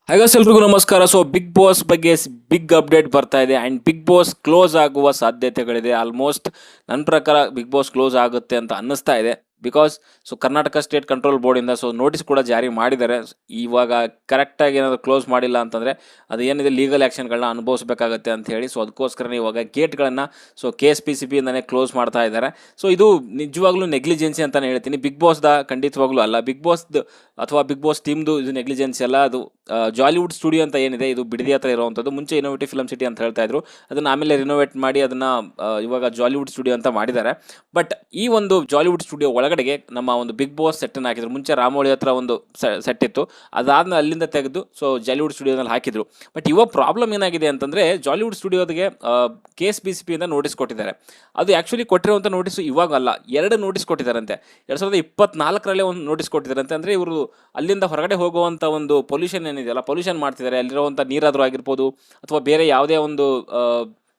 ಹಾಗಾದ್ರೆ ಎಲ್ರಿಗೂ ನಮಸ್ಕಾರ. ಸೊ ಬಿಗ್ ಬಾಸ್ ಬಗ್ಗೆ ಬಿಗ್ ಅಪ್ಡೇಟ್ ಬರ್ತಾ ಇದೆ ಆ್ಯಂಡ್ ಬಿಗ್ ಬಾಸ್ ಕ್ಲೋಸ್ ಆಗುವ ಸಾಧ್ಯತೆಗಳಿದೆ. ಆಲ್ಮೋಸ್ಟ್ ನನ್ನ ಪ್ರಕಾರ ಬಿಗ್ ಬಾಸ್ ಕ್ಲೋಸ್ ಆಗುತ್ತೆ ಅಂತ ಅನ್ನಿಸ್ತಾ ಇದೆ. ಬಿಕಾಸ್ ಕರ್ನಾಟಕ ಸ್ಟೇಟ್ ಕಂಟ್ರೋಲ್ ಬೋರ್ಡಿಂದ ನೋಟಿಸ್ ಕೂಡ ಜಾರಿ ಮಾಡಿದ್ದಾರೆ. ಇವಾಗ ಕರೆಕ್ಟಾಗಿ ಏನಾದರೂ ಕ್ಲೋಸ್ ಮಾಡಿಲ್ಲ ಅಂತಂದರೆ ಅದು ಏನಿದೆ ಲೀಗಲ್ ಆ್ಯಕ್ಷನ್ಗಳನ್ನ ಅನುಭವಿಸಬೇಕಾಗತ್ತೆ ಅಂತ ಹೇಳಿ. ಅದಕ್ಕೋಸ್ಕರನೇ ಇವಾಗ ಗೇಟ್ಗಳನ್ನು KSPCB ಇಂದನೇ ಕ್ಲೋಸ್ ಮಾಡ್ತಾ ಇದ್ದಾರೆ. ಇದು ನಿಜವಾಗ್ಲೂ ನೆಗ್ಲಿಜೆನ್ಸಿ ಅಂತಲೇ ಹೇಳ್ತೀನಿ. ಬಿಗ್ ಬಾಸ್ದ ಖಂಡಿತವಾಗ್ಲೂ ಅಲ್ಲ. ಬಿಗ್ ಬಾಸ್ದು ಅಥವಾ ಬಿಗ್ ಬಾಸ್ ಟೀಮ್ದು ಇದು ನೆಗ್ಲಿಜೆನ್ಸಿ ಅಲ್ಲ. ಅದು ಜಾಲಿವುಡ್ ಸ್ಟುಡಿಯೋ ಅಂತ ಏನಿದೆ, ಇದು ಬಿಡದಿ ಹತ್ರ ಇರುವಂಥದ್ದು. ಮುಂಚೆ ಇನೋವೇಟಿವ್ ಫಿಲಮ್ ಸಿಟಿ ಅಂತ ಹೇಳ್ತಾ ಇದ್ರು. ಅದನ್ನು ಆಮೇಲೆ ರಿನೋವೇಟ್ ಮಾಡಿ ಅದನ್ನು ಇವಾಗ ಜಾಲಿವುಡ್ ಸ್ಟುಡಿಯೋ ಅಂತ ಮಾಡಿದ್ದಾರೆ. ಬಟ್ ಈ ಒಂದು ಜಾಲಿವುಡ್ ಸ್ಟುಡಿಯೋ ಒಳಗಡೆಗೆ ನಮ್ಮ ಒಂದು ಬಿಗ್ ಬಾಸ್ ಸೆಟ್ಟನ್ನು ಹಾಕಿದ್ರು. ಮುಂಚೆ ರಾಮೋಳಿ ಹತ್ರ ಒಂದು ಸೆಟ್ ಇತ್ತು, ಅದಾದ್ಮೇಲೆ ಅಲ್ಲಿಂದ ತೆಗೆದು ಜಾಲಿವುಡ್ ಸ್ಟುಡಿಯೋದಲ್ಲಿ ಹಾಕಿದ್ರು. ಬಟ್ ಇವಾಗ ಪ್ರಾಬ್ಲಮ್ ಏನಾಗಿದೆ ಅಂತಂದರೆ, ಜಾಲಿವುಡ್ ಸ್ಟುಡಿಯೋಗೆ KSPCB ಇಂದ ನೋಟಿಸ್ ಕೊಟ್ಟಿದ್ದಾರೆ. ಅದು ಆ್ಯಕ್ಚುಲಿ ಕೊಟ್ಟಿರುವಂಥ ನೋಟಿಸು ಇವಾಗ ಅಲ್ಲ, 2 ನೋಟಿಸ್ ಕೊಟ್ಟಿದ್ದಾರಂತೆ. 2024ರಲ್ಲೇ ಒಂದು ನೋಟಿಸ್ ಕೊಟ್ಟಿದ್ದಾರಂತೆ. ಅಂದರೆ ಇವರು ಅಲ್ಲಿಂದ ಹೊರಗಡೆ ಹೋಗುವಂಥ ಒಂದು ಪೊಲ್ಯೂಷನ್ ಏನಿದೆಯಲ್ಲ, ಪೊಲ್ಯೂಷನ್ ಮಾಡ್ತಿದ್ದಾರೆ. ಅಲ್ಲಿರುವಂಥ ನೀರಾದರೂ ಆಗಿರ್ಬೋದು ಅಥವಾ ಬೇರೆ ಯಾವುದೇ ಒಂದು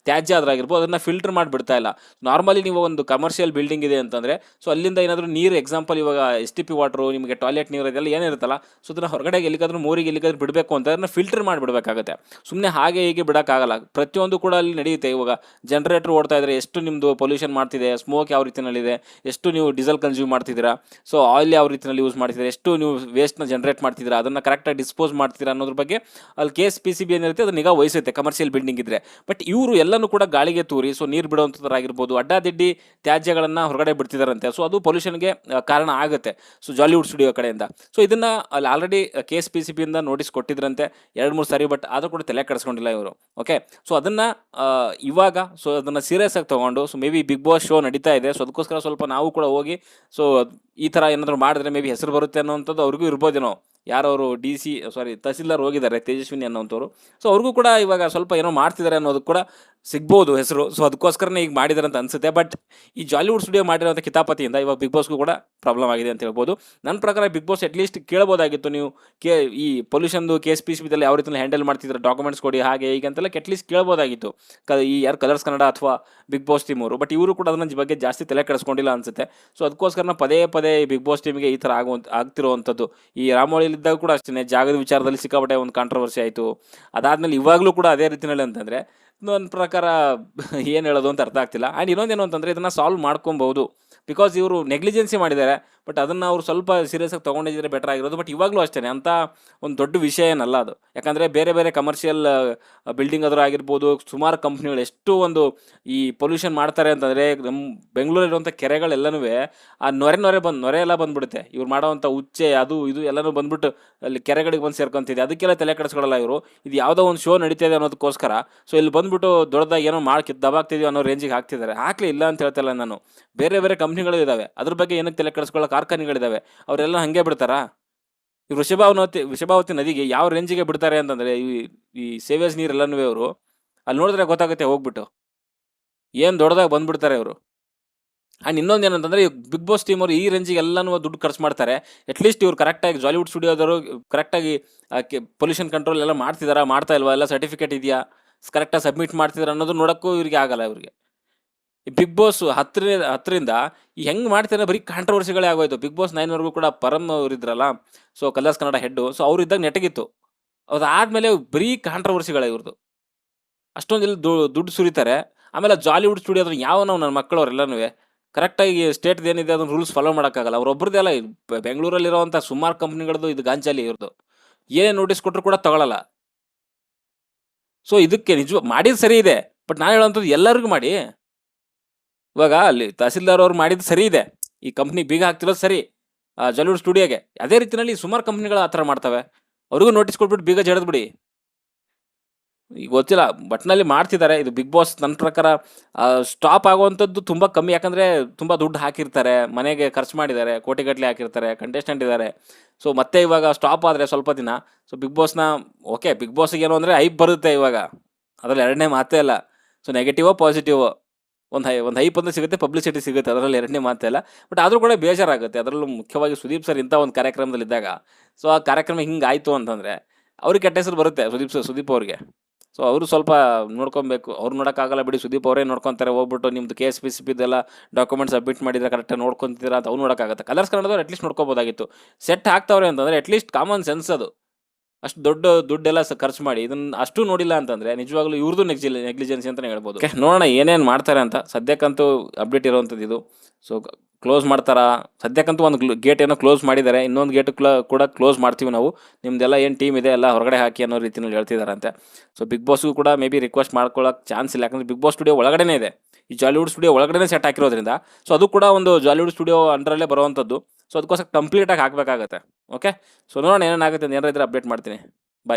ತ್ಯಾಜ್ಯ ಆದರೂ ಆಗಿರ್ಬೋದು, ಅದನ್ನು ಫಿಲ್ಟರ್ ಮಾಡಿ ಬಿಡ್ತಾ ಇಲ್ಲ. ನಾರ್ಮಲಿ ನೀವು ಒಂದು ಕಮರ್ಷಿಯಲ್ ಬಿಲ್ಡಿಂಗ್ ಇದೆ ಅಂತಂದರೆ ಅಲ್ಲಿಂದ ಏನಾದರೂ ನೀರು, ಎಕ್ಸಾಂಪಲ್ ಇವಾಗ STP ವಾಟ್ರು, ನಿಮಗೆ ಟಾಯ್ಲೆಟ್ ನೀರು ಇದೆಲ್ಲ ಏನಿರುತ್ತಲ್ಲ, ಅದನ್ನು ಹೊರಗಡೆ ಎಲ್ಲಿಗಾದ್ರೂ ಮೋರಿಗೆ ಎಲ್ಲಿಗಾದ್ರೂ ಬಿಡಬೇಕು ಅಂತ ಅದನ್ನು ಫಿಲ್ಟರ್ ಮಾಡಿಬಿಡಬೇಕಾಗತ್ತೆ. ಸುಮ್ಮನೆ ಹಾಗೆ ಹೀಗೆ ಬಿಡೋಕ್ಕಾಗಲ್ಲ. ಪ್ರತಿಯೊಂದು ಕೂಡ ಅಲ್ಲಿ ನಡೆಯುತ್ತೆ. ಇವಾಗ ಜನರೇಟರ್ ಓಡ್ತಾ ಇದ್ದರೆ ಎಷ್ಟು ನಿಮ್ಮದು ಪೊಲ್ಯೂಷನ್ ಮಾಡ್ತಿದೆ, ಸ್ಮೋಕ್ ಯಾವ ರೀತಿಯಲ್ಲಿದೆ, ಎಷ್ಟು ನೀವು ಡೀಸೆಲ್ ಕನ್ಸ್ಯೂಮ್ ಮಾಡ್ತಿದ್ದೀರಾ, ಆಯಿಲ್ ಯಾವ ರೀತಿಯಲ್ಲಿ ಯೂಸ್ ಮಾಡ್ತಿದ್ದೀರಾ, ಎಷ್ಟು ನೀವು ವೇಸ್ಟ್ನ ಜನರೇಟ್ ಮಾಡ್ತಿದ್ದೀರಾ, ಅದನ್ನು ಕರೆಕ್ಟಾಗಿ ಡಿಸ್ಪೋಸ್ ಮಾಡ್ತಿದ್ದೀರಾ ಅನ್ನೋದ್ರ ಬಗ್ಗೆ ಅಲ್ಲಿ KSPCB ಏನಿರುತ್ತೆ ಅದು ನಿಗಾ ವಹಿಸುತ್ತೆ, ಕಮರ್ಷಿಯಲ್ ಬಿಲ್ಡಿಂಗ್ ಇದ್ದರೆ. ಬಟ್ ಇವರು ಎಲ್ಲನೂ ಕೂಡ ಗಾಳಿಗೆ ತೂರಿ ನೀರು ಬಿಡುವಂಥದ್ದಾಗಿರ್ಬೋದು, ಅಡ್ಡಾದಿಡ್ಡಿ ತ್ಯಾಜ್ಯಗಳನ್ನು ಹೊರಗಡೆ ಬಿಡ್ತಿದ್ದಾರಂತೆ. ಅದು ಪೊಲ್ಯೂಷನ್ಗೆ ಕಾರಣ ಆಗುತ್ತೆ. ಜಾಲಿವುಡ್ ಸ್ಟುಡಿಯೋ ಕಡೆಯಿಂದ ಇದನ್ನು ಅಲ್ಲಿ ಆಲ್ರೆಡಿ KSPCB ಇಂದ ನೋಟಿಸ್ ಕೊಟ್ಟಿದ್ರಂತೆ 2-3 ಸಾರಿ. ಬಟ್ ಆದರೂ ಕೂಡ ತಲೆ ಕೆಡಿಸ್ಕೊಂಡಿಲ್ಲ ಇವರು. ಓಕೆ, ಅದನ್ನು ಇವಾಗ ಅದನ್ನು ಸೀರಿಯಸ್ ಆಗಿ ತೊಗೊಂಡು may be big boss show ನಡೀತಾ ಇದೆ. ಅದಕ್ಕೋಸ್ಕರ ಸ್ವಲ್ಪ ನಾವು ಕೂಡ ಹೋಗಿ ಈ ಥರ ಏನಾದರೂ ಮಾಡಿದ್ರೆ ಮೇ ಬಿ ಹೆಸರು ಬರುತ್ತೆ ಅನ್ನೋವಂಥದ್ದು ಅವ್ರಿಗೂ ಇರ್ಬೋದೇನೋ. ಯಾರವರು ತಹಸೀಲ್ದಾರ್ ಹೋಗಿದ್ದಾರೆ, ತೇಜಸ್ವಿನಿ ಅನ್ನೋಂಥವ್ರು. ಅವ್ರಿಗೂ ಕೂಡ ಇವಾಗ ಸ್ವಲ್ಪ ಏನೋ ಮಾಡ್ತಿದ್ದಾರೆ ಅನ್ನೋದು ಕೂಡ ಸಿಗ್ಬೋದು ಹೆಸರು. ಅದಕ್ಕೋಸ್ಕರನೇ ಈಗ ಮಾಡಿದ್ದಾರೆ ಅಂತ ಅನಿಸುತ್ತೆ. ಬಟ್ ಈ ಜಾಲಿವುಡ್ ಸ್ಟುಡಿಯೋ ಮಾಡಿರೋಂಥ ಕಿತಾಪತಿಯಿಂದ ಇವಾಗ ಬಿಗ್ ಬಾಸ್ಗೂ ಕೂಡ ಪ್ರಾಬ್ಲಮ್ ಆಗಿದೆ ಅಂತ ಹೇಳ್ಬೋದು. ನನ್ನ ಪ್ರಕಾರ ಬಿಗ್ ಬಾಸ್ ಅಟ್ಲೀಸ್ಟ್ ಕೇಳ್ಬೋದಾಗಿತ್ತು, ನೀವು ಈ ಪೊಲ್ಯೂಷನ್ದು KSPCB ಯಾವ ರೀತಿಯಲ್ಲಿ ಹ್ಯಾಂಡಲ್ ಮಾಡ್ತಿದ್ದಾರೆ, ಡಾಕ್ಯುಮೆಂಟ್ಸ್ ಕೊಡಿ ಹಾಗೆ ಹೀಗೆ ಅಂತೆಲ್ಲ ಅಟ್ಲೀಸ್ಟ್ ಕೇಳ್ಬೋದಾಗಿತ್ತು ಈ ಯಾರು ಕಲರ್ಸ್ ಕನ್ನಡ ಅಥವಾ ಬಿಗ್ ಬಾಸ್ ಟೀಮ್ ಅವರು. ಬಟ್ ಇವರು ಕೂಡ ಅದನ್ನ ಬಗ್ಗೆ ಜಾಸ್ತಿ ತಲೆ ಕೆಡಿಸ್ಕೊಂಡಿಲ್ಲ ಅನಿಸುತ್ತೆ. ಅದಕ್ಕೋಸ್ಕರ ಪದೇ ಪದೇ ಬಿಗ್ ಬಾಸ್ ಟೀಮಿಗೆ ಈ ಥರ ಆಗ್ತಿರುವಂಥದ್ದು. ಈ ರಾಮೋಳಿಲಿದ್ದಾಗ ಕೂಡ ಅಷ್ಟೇ, ಜಾಗದ ವಿಚಾರದಲ್ಲಿ ಸಿಕ್ಕಾಪಟ್ಟೆ ಒಂದು ಕಾಂಟ್ರವರ್ಸಿ ಆಯಿತು. ಅದಾದಮೇಲೆ ಇವಾಗಲೂ ಕೂಡ ಅದೇ ರೀತಿಯಲ್ಲಿ ಅಂತಂದರೆ ನನ್ನ ಪ್ರಕಾರ ಏನು ಹೇಳೋದು ಅಂತ ಅರ್ಥ ಆಗ್ತಿಲ್ಲ. ಆ್ಯಂಡ್ ಇನ್ನೊಂದೇನು ಅಂತಂದರೆ, ಇದನ್ನು ಸಾಲ್ವ್ ಮಾಡ್ಕೊಬೋದು. ಬಿಕಾಸ್ ಇವರು ನೆಗ್ಲಿಜೆನ್ಸಿ ಮಾಡಿದ್ದಾರೆ. ಬಟ್ ಅದನ್ನು ಅವರು ಸ್ವಲ್ಪ ಸೀರಿಯಸ್ ಆಗಿ ತೊಗೊಂಡಿದ್ದರೆ ಬೆಟರ್ ಆಗಿರೋದು. ಬಟ್ ಇವಾಗಲೂ ಅಷ್ಟೇ, ಅಂಥ ಒಂದು ದೊಡ್ಡ ವಿಷಯ ಏನಲ್ಲ ಅದು. ಯಾಕಂದರೆ ಬೇರೆ ಬೇರೆ ಕಮರ್ಷಿಯಲ್ ಬಿಲ್ಡಿಂಗ್ ಆದರೂ ಆಗಿರ್ಬೋದು, ಸುಮಾರು ಕಂಪ್ನಿಗಳು ಎಷ್ಟು ಒಂದು ಈ ಪೊಲ್ಯೂಷನ್ ಮಾಡ್ತಾರೆ ಅಂತಂದರೆ, ನಮ್ಮ ಬೆಂಗಳೂರಲ್ಲಿರುವಂಥ ಕೆರೆಗಳೆಲ್ಲನೂ ಆ ನೊರೆ ಎಲ್ಲ ಬಂದುಬಿಡುತ್ತೆ. ಇವ್ರು ಮಾಡೋವಂಥ ಉಚ್ಚೆ ಅದು ಇದು ಎಲ್ಲನೂ ಬಂದ್ಬಿಟ್ಟು ಅಲ್ಲಿ ಕೆರೆಗಳಿಗೆ ಬಂದು ಸೇರ್ಕೊಂತಿದೆ. ಅದಕ್ಕೆಲ್ಲ ತಲೆ ಕೆಡಿಸ್ಕೊಳ್ಳಲ್ಲ ಇವರು. ಇದು ಯಾವುದೋ ಒಂದು ಶೋ ನಡೀತಿದೆ ಅನ್ನೋದಕ್ಕೋಸ್ಕರ ಇಲ್ಲಿ ಬಂದ್ಬಿಟ್ಟು ದೊಡ್ಡದಾಗಿ ಏನೋ ದಬಾಗ್ತಿದೀವಿ ಅನ್ನೋ ರೇಂಜಿಗೆ ಹಾಕ್ತಿದ್ದಾರೆ. ಹಾಕ್ಲಿ, ಇಲ್ಲ ಅಂತ ಹೇಳ್ತಿಲ್ಲ ನಾನು. ಬೇರೆ ಬೇರೆ ಕಂಪ್ನಿಗಳು ಇದ್ದಾವೆ, ಅದ್ರ ಬಗ್ಗೆ ಏನಕ್ಕೆ ತಲೆ ಕೆಡಿಸ್ಕೊಳ್ಳೋ ಕಾರ್ಖಾನೆಗಳಿದ್ದಾವೆ. ಅವರೆಲ್ಲ ಹಾಗೆ ಬಿಡ್ತಾರಾ? ಈ ವೃಷಭಾವತಿ ನದಿಗೆ ಯಾವ ರೇಂಜಿಗೆ ಬಿಡ್ತಾರೆ ಅಂತಂದರೆ, ಈ ಸೇವೇಜ್ ನೀರೆಲ್ಲನೂ ಅವರು ಅಲ್ಲಿ ನೋಡಿದ್ರೆ ಗೊತ್ತಾಗುತ್ತೆ. ಹೋಗ್ಬಿಟ್ಟು ಏನು ದೊಡ್ಡದಾಗಿ ಬಂದ್ಬಿಡ್ತಾರೆ ಅವರು. ಆ್ಯಂಡ್ ಇನ್ನೊಂದು ಏನಂತಂದರೆ, ಬಿಗ್ ಬಾಸ್ ಟೀಮ್ ಅವರು ಈ ರೇಂಜಿಗೆ ಎಲ್ಲನೂ ದುಡ್ಡು ಖರ್ಚು ಮಾಡ್ತಾರೆ. ಅಟ್ಲೀಸ್ಟ್ ಇವ್ರು ಕರೆಕ್ಟಾಗಿ ಜಾಲಿವುಡ್ ಸ್ಟುಡಿಯೋದವರು ಕರೆಕ್ಟಾಗಿ ಪೊಲ್ಯೂಷನ್ ಕಂಟ್ರೋಲ್ ಎಲ್ಲ ಮಾಡ್ತಾ ಇಲ್ವಾ, ಎಲ್ಲ ಸರ್ಟಿಫಿಕೇಟ್ ಇದೆಯಾ, ಕರೆಕ್ಟಾಗಿ ಸಬ್ಮಿಟ್ ಮಾಡ್ತಿದ್ದಾರೆ ಅನ್ನೋದು ನೋಡೋಕ್ಕೂ ಇವರಿಗೆ ಆಗಲ್ಲ. ಇವರಿಗೆ ಈ ಬಿಗ್ ಬಾಸ್ 10ರಿಂದ ಹೆಂಗೆ ಮಾಡ್ತಾರೆ, ಬರೀ ಕಾಂಟ್ರವರ್ಸಿಗಳೇ ಆಗೋಯ್ತು. ಬಿಗ್ ಬಾಸ್ 9ವರೆಗೂ ಕೂಡ ಪರಮ್ ಅವರಿದ್ರಲ್ಲ, ಕಲರ್ಸ್ ಕನ್ನಡ ಹೆಡ್ಡು. ಅವರಿದ್ದಾಗ ನೆಟಗಿತ್ತು. ಅದಾದಮೇಲೆ ಬರೀ ಕಾಂಟ್ರವರ್ಸಿಗಳೇ ಇವ್ರದ್ದು. ಅಷ್ಟೊಂದು ಇಲ್ಲಿ ದುಡ್ಡು ಸುರಿತಾರೆ. ಆಮೇಲೆ ಜಾಲಿವುಡ್ ಸ್ಟುಡಿಯೋದ್ರ ನಾವು ನನ್ನ ಮಕ್ಕಳವರೆಲ್ಲನೂ ಕರೆಕ್ಟಾಗಿ ಸ್ಟೇಟ್ದು ಏನಿದೆ ಅದನ್ನು ರೂಲ್ಸ್ ಫಾಲೋ ಮಾಡೋಕ್ಕಾಗಲ್ಲ. ಅವ್ರೊಬ್ರದ್ದೇ ಅಲ್ಲ, ಬೆಂಗಳೂರಲ್ಲಿರೋವಂಥ ಸುಮಾರು ಕಂಪ್ನಿಗಳದ್ದು ಇದು ಗಾಂಚಾಲಿ ಇವ್ರದ್ದು. ಏನೇ ನೋಟಿಸ್ ಕೊಟ್ಟರು ಕೂಡ ತಗೊಳ್ಳಲ್ಲ. ಇದಕ್ಕೆ ಮಾಡಿದ್ದು ಸರಿ ಇದೆ. ಬಟ್ ನಾನು ಹೇಳೋವಂಥದ್ದು ಎಲ್ಲರಿಗೂ ಮಾಡಿ. ಇವಾಗ ಅಲ್ಲಿ ತಹಸೀಲ್ದಾರ್ ಅವ್ರು ಮಾಡಿದ್ದು ಸರಿ ಇದೆ, ಈ ಕಂಪ್ನಿ ಬೀಗ ಹಾಕ್ತಿರೋದು ಸರಿ ಜಾಲಿವುಡ್ ಸ್ಟುಡಿಯೋಗೆ. ಅದೇ ರೀತಿಯಲ್ಲಿ ಸುಮಾರು ಕಂಪ್ನಿಗಳು ಆ ಥರ ಮಾಡ್ತವೆ. ಅವ್ರಿಗೂ ನೋಟಿಸ್ ಕೊಟ್ಬಿಟ್ಟು ಬೀಗ ಜಡಿದ್ಬಿಡಿ. ಈಗ ಗೊತ್ತಿಲ್ಲ, ಬಟ್ನಲ್ಲಿ ಮಾಡ್ತಿದ್ದಾರೆ. ಇದು ಬಿಗ್ ಬಾಸ್ ನನ್ನ ಪ್ರಕಾರ ಸ್ಟಾಪ್ ಆಗುವಂಥದ್ದು ತುಂಬ ಕಮ್ಮಿ. ಯಾಕಂದರೆ ತುಂಬ ದುಡ್ಡು ಹಾಕಿರ್ತಾರೆ, ಮನೆಗೆ ಖರ್ಚು ಮಾಡಿದ್ದಾರೆ, ಕೋಟಿಗಟ್ಟಲೆ ಹಾಕಿರ್ತಾರೆ, ಕಂಟೆಸ್ಟೆಂಟ್ ಇದ್ದಾರೆ. ಮತ್ತೆ ಇವಾಗ ಸ್ಟಾಪ್ ಆದರೆ ಸ್ವಲ್ಪ ದಿನ ಬಿಗ್ ಬಾಸ್ನ ಬಿಗ್ ಬಾಸ್ಗೆ ಏನು ಅಂದರೆ ಹೈಪ್ ಬರುತ್ತೆ ಇವಾಗ, ಅದರಲ್ಲಿ ಎರಡನೇ ಮಾತೇ ಇಲ್ಲ. ನೆಗೆಟಿವೋ ಪಾಸಿಟಿವೋ ಒಂದು ಹೈಪ್ ಅಂತ ಸಿಗುತ್ತೆ, ಪಬ್ಲಿಸಿಟಿ ಸಿಗುತ್ತೆ, ಅದರಲ್ಲಿ ಎರಡನೇ ಮಾತೇ ಇಲ್ಲ. ಬಟ್ ಆದರೂ ಕೂಡ ಬೇಜಾರಾಗುತ್ತೆ. ಅದರಲ್ಲೂ ಮುಖ್ಯವಾಗಿ ಸುದೀಪ್ ಸರ್ ಇಂಥ ಒಂದು ಕಾರ್ಯಕ್ರಮದಲ್ಲಿದ್ದಾಗ ಆ ಕಾರ್ಯಕ್ರಮ ಹಿಂಗಾಯಿತು ಅಂತಂದರೆ ಅವ್ರಿಗೆ ಕೆಟ್ಟ ಹೆಸರು ಬರುತ್ತೆ. ಸುದೀಪ್ ಅವ್ರಿಗೆ. ಅವರು ಸ್ವಲ್ಪ ನೋಡ್ಕೊಬೇಕು. ಅವ್ರು ನೋಡೋಕ್ಕಾಗಲ್ಲ ಬಿಡಿ, ಸುದೀಪ್ ಅವರೇ ನೋಡ್ಕೊತಾರೆ. ಹೋಗ್ಬಿಟ್ಟು ನಿಮ್ಮದು KSPCB ಡಾಕ್ಯುಮೆಂಟ್ ಸಬ್ಮಿಟ್ ಮಾಡಿದ್ರೆ ಕರೆಕ್ಟಾಗಿ ನೋಡ್ಕೊತೀರಾ ಅಂತ ಅವ್ರು ನೋಡೋಕ್ಕಾಗತ್ತೆ. ಕಲರ್ಸ್ ಕನ್ನಡದವ್ರು ಅಟ್ಲೀಸ್ಟ್ ನೋಡ್ಕೋಬೋದಾಗಿತ್ತು. ಸೆಟ್ ಹಾಕ್ತವ್ರೆ ಅಂತಂದರೆ ಅಟ್ಲೀಸ್ಟ್ ಕಾಮನ್ ಸೆನ್ಸ್ ಅದು. ಅಷ್ಟು ದೊಡ್ಡ ದುಡ್ಡೆಲ್ಲ ಖರ್ಚು ಮಾಡಿ ಇದನ್ನ ಅಷ್ಟು ನೋಡಿಲ್ಲ ಅಂತಂದ್ರೆ ನಿಜವಾಗ್ಲೂ ಇವ್ರದ್ದು ನೆಗ್ಲಿಜೆನ್ಸಿ ಅಂತಾನೆ ಹೇಳ್ಬೋದು. Okay, ನೋಡೋಣ ಏನೇನು ಮಾಡ್ತಾರೆ ಅಂತ. ಸದ್ಯಕ್ಕಂತೂ ಅಪ್ಡೇಟ್ ಇರುವಂಥದ್ದು ಇದು. ಸೊ ಕ್ಲೋಸ್ ಮಾಡ್ತಾರಾ? ಸದ್ಯಕ್ಕಂತೂ ಒಂದು ಗೇಟ್ ಏನೋ ಕ್ಲೋಸ್ ಮಾಡಿದ್ದಾರೆ, ಇನ್ನೊಂದು ಗೇಟ್ ಕೂಡ ಕ್ಲೋಸ್ ಮಾಡ್ತೀವಿ ನಾವು, ನಿಮ್ದೆಲ್ಲ ಏನು ಟೀಮ್ ಇದೆ ಎಲ್ಲ ಹೊರಗಡೆ ಹಾಕಿ ಅನ್ನೋ ರೀತಿಯಲ್ಲಿ ಹೇಳ್ತಿದಾರಂತೆ. ಸೊ ಬಿಗ್ ಬಾಸ್ಗೂ ಕೂಡ ಮೇ ಬಿ ರಿಕ್ವೆಸ್ಟ್ ಮಾಡ್ಕೊಳ್ಳೋಕೆ ಚಾನ್ಸ್ ಇಲ್ಲ, ಯಾಕಂದ್ರೆ ಬಿಗ್ ಬಾಸ್ ಸ್ಟುಡಿಯೋ ಒಳಗಡೆ ಇದೆ, ಈ ಜಾಲಿವುಡ್ ಸ್ಟುಡಿಯೋ ಒಳಗಡೆ ಸೆಟ್ ಹಾಕಿರೋದ್ರಿಂದ. ಸೊ ಅದು ಕೂಡ ಒಂದು ಜಾಲಿವುಡ್ ಸ್ಟುಡಿಯೋ ಅಂಡರಲ್ಲೇ ಬರುವಂಥದ್ದು. ಸೊ ಅದಕ್ಕೋಸ್ಕರ ಕಂಪ್ಲೀಟಾಗಿ ಹಾಕಬೇಕಾಗತ್ತೆ. ಓಕೆ, ಸೊ ನೋಡೋಣ ಏನೇನಾಗುತ್ತೆ ಅಂತ, ಏನಾರ ಇದ್ರೆ ಅಪ್ಡೇಟ್ ಮಾಡ್ತೀನಿ.